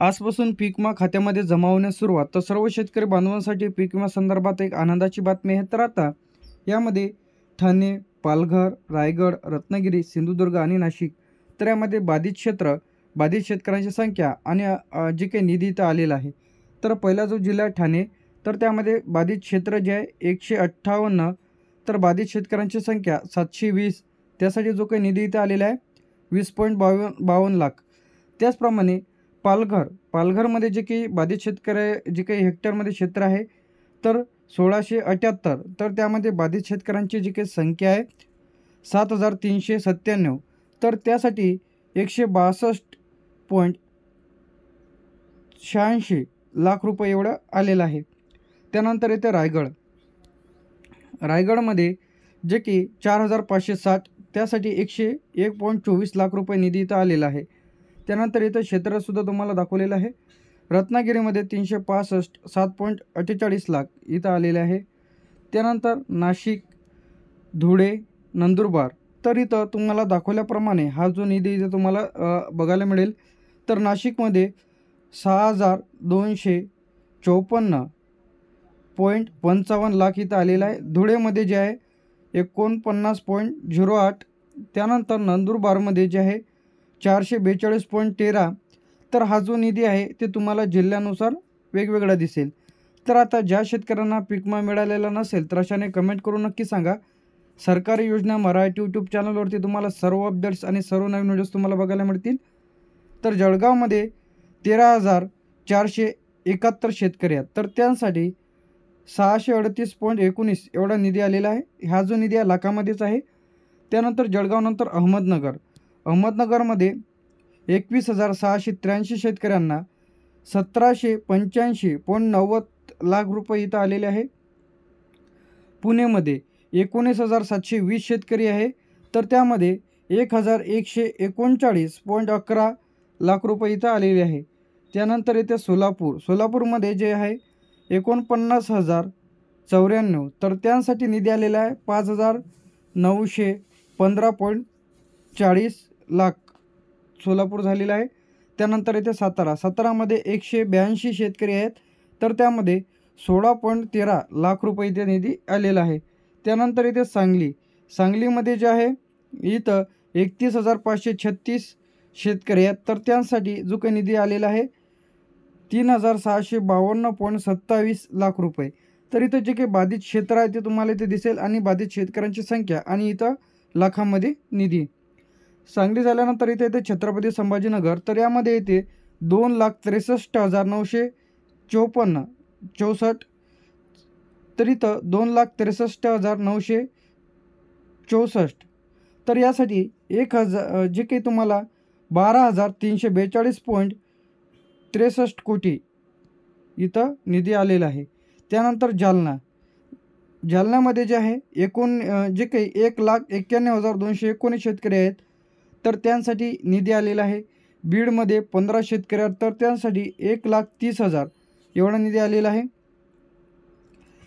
आजपासून पीक विमा खात्यामध्ये जमा होण्यास सुरुवात. तर सर्व शेतकरी बांधवांसाठी पीक विमा संदर्भात एक आनंदाची बातमी आहे. तर आता यामध्ये ठाणे, पालघर, रायगड, रत्नागिरी, सिंधुदुर्ग आणि नाशिक, तर यामध्ये बाधित क्षेत्र, बाधित शेतकऱ्यांची संख्या आणि जे काही निधी इथं आलेला आहे. तर पहिला जो जिल्हा आहे ठाणे, तर त्यामध्ये बाधित क्षेत्र जे आहे 158, तर बाधित शेतकऱ्यांची संख्या 720, त्यासाठी जो काही निधी इथं आलेला आहे 20.52 लाख. त्याचप्रमाणे पालघरमध्ये जे काही बाधित शेतकरी, जे काही हेक्टरमध्ये क्षेत्र आहे तर 1678, तर त्यामध्ये बाधित शेतकऱ्यांची जी काही संख्या आहे 7397, तर त्यासाठी 162.86 लाख रुपये एवढं आलेलं आहे. त्यानंतर येते रायगडमध्ये जे की 4560, त्यासाठी 101.24 लाख रुपये निधी इथं आलेला आहे. त्यानंतर इथं क्षेत्रसुद्धा तुम्हाला दाखवलेलं आहे. रत्नागिरीमध्ये 365, 7.48 लाख इथं आलेले आहे. त्यानंतर नाशिक, धुळे, नंदुरबार, तर इथं तुम्हाला दाखवल्याप्रमाणे हा जो निधी इथं तुम्हाला बघायला मिळेल. तर नाशिकमध्ये 6254.55 लाख इथं आलेला आहे. धुळेमध्ये जे आहे 49.08, त्यानंतर नंदुरबारमध्ये जे आहे 442.13. तर हा जो निधी आहे ते तुम्हाला जिल्ह्यानुसार वेगवेगळा दिसेल. तर आता ज्या शेतकऱ्यांना पीक विमा मिळालेला नसेल तर अशाने कमेंट करून नक्की सांगा. सरकारी योजना मराठी यूट्यूब चॅनलवरती तुम्हाला सर्व अपडेट्स आणि सर्व नवीन व्हिडिओज तुम्हाला बघायला मिळतील. तर जळगावमध्ये 13,471 शेतकरी आहेत, तर त्यांसाठी 638.19 एवढा निधी आलेला आहे. हा जो निधी आहे लाखामध्येच आहे. त्यानंतर जळगावनंतर अहमदनगरमध्ये 21,683 शेतकऱ्यांना 1785.90 लाख रुपये इथं आलेले आहे. पुणेमध्ये 19,720 शेतकरी आहे, तर त्यामध्ये 1,139.11 लाख रुपये इथं आलेले आहे. त्यानंतर येते सोलापूरमध्ये जे आहे 49,094, तर त्यांसाठी निधी आलेला आहे 5,915.40 लाख सोलापूर झालेला आहे. त्यानंतर येथे सातारामध्ये 182 शेतकरी आहेत, तर त्यामध्ये 16.13 लाख रुपये इथे निधी आलेला आहे. त्यानंतर इथे सांगलीमध्ये जे आहे इथं 31,536 शेतकरी आहेत, तर त्यांसाठी जो काही निधी आलेला आहे 3,652.27 लाख रुपये. तर इथं जे काही बाधित क्षेत्र आहे ते तुम्हाला इथे दिसेल आणि बाधित शेतकऱ्यांची संख्या आणि इथं लाखामध्ये निधी. सांगली झाल्यानंतर इथे येते छत्रपती संभाजीनगर, तर यामध्ये येते 2,63,964, तर इथं 2,63,964, तर यासाठी जे काही तुम्हाला 12,342.63 कोटी इथं निधी आलेला आहे. त्यानंतर जालन्यामध्ये जे आहे जे काही 1,91,219 शेतकरी आहेत, तर त्यांसाठी निधी आलेला आहे. बीडमध्ये 15 शेतकरी आहेत, तर त्यांसाठी 1,30,000 एवढा निधी आलेला आहे.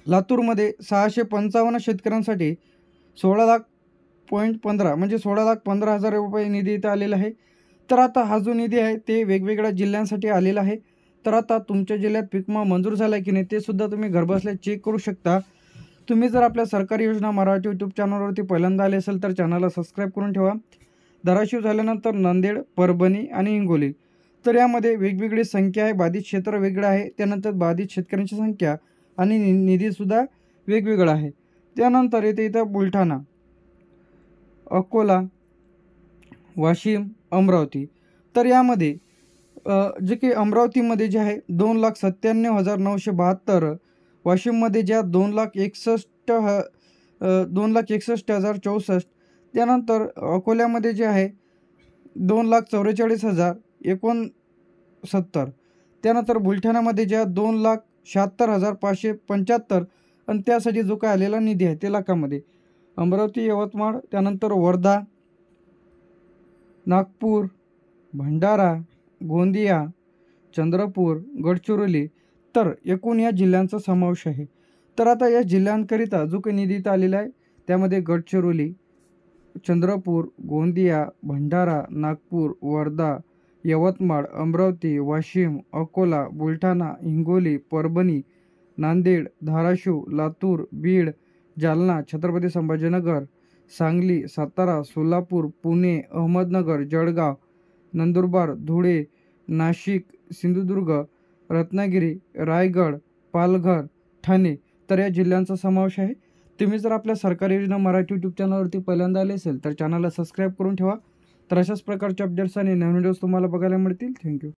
लातूरमध्ये 655 शेतकऱ्यांसाठी 16,15 म्हणजे 16,15,000 रुपये निधी इथं आलेला आहे. तर आता हा जो निधी आहे ते वेगवेगळ्या जिल्ह्यांसाठी आलेला आहे. तर आता तुमच्या जिल्ह्यात पीक विमा मंजूर झाला आहे की नाही ते सुद्धा तुम्ही घरबसल्या चेक करू शकता. तुम्ही जर आपल्या सरकारी योजना मराठी यूट्यूब चॅनलवरती पहिल्यांदा आले असेल तर चॅनलला सबस्क्राईब करून ठेवा. धाराशिव झाल्यानंतर नांदेड, परभणी आणि हिंगोली, तर यामध्ये वेगवेगळी संख्या आहे, बाधित क्षेत्र वेगळं आहे. त्यानंतर बाधित शेतकऱ्यांची संख्या आणि निधीसुद्धा वेगवेगळा आहे. त्यानंतर इथं बुलढाणा, अकोला, वाशिम, अमरावती, तर यामध्ये जे काही अमरावतीमध्ये जे आहे 2,97,972, वाशिममध्ये ज्या 2,61,064, त्यानंतर अकोल्यामध्ये जे आहे 2,44,069, त्यानंतर बुलढाणामध्ये ज्या 2,76,575, आणि त्यासाठी जो काय आलेला निधी आहे ते लाखामध्ये. अमरावती, यवतमाळ, त्यानंतर वर्धा, नागपूर, भंडारा, गोंदिया, चंद्रपूर, गडचिरोली, तर एकूण या जिल्ह्यांचा समावेश आहे. तर आता या जिल्ह्यांकरिता जो काही निधी आलेला आहे त्यामध्ये गडचिरोली, चंद्रपूर, गोंदिया, भंडारा, नागपूर, वर्धा, यवतमाळ, अमरावती, वाशिम, अकोला, बुलढाणा, हिंगोली, परभणी, नांदेड, धाराशिव, लातूर, बीड, जालना, छत्रपती संभाजीनगर, सांगली, सातारा, सोलापूर, पुणे, अहमदनगर, जळगाव, नंदुरबार, धुळे, नाशिक, सिंधुदुर्ग, रत्नागिरी, रायगड, पालघर, ठाणे तर या जिल्ह्यांचा समावेश आहे. तुम्ही जर आपल्या सरकारी योजना मराठी यूट्यूब चॅनलवरती पहिल्यांदा आले असेल तर चॅनलला सबस्क्राईब करून ठेवा. तर अशाच प्रकारचे अपडेट्स आणि नवीन व्हिडिओज तुम्हाला बघायला मिळतील. थँक्यू.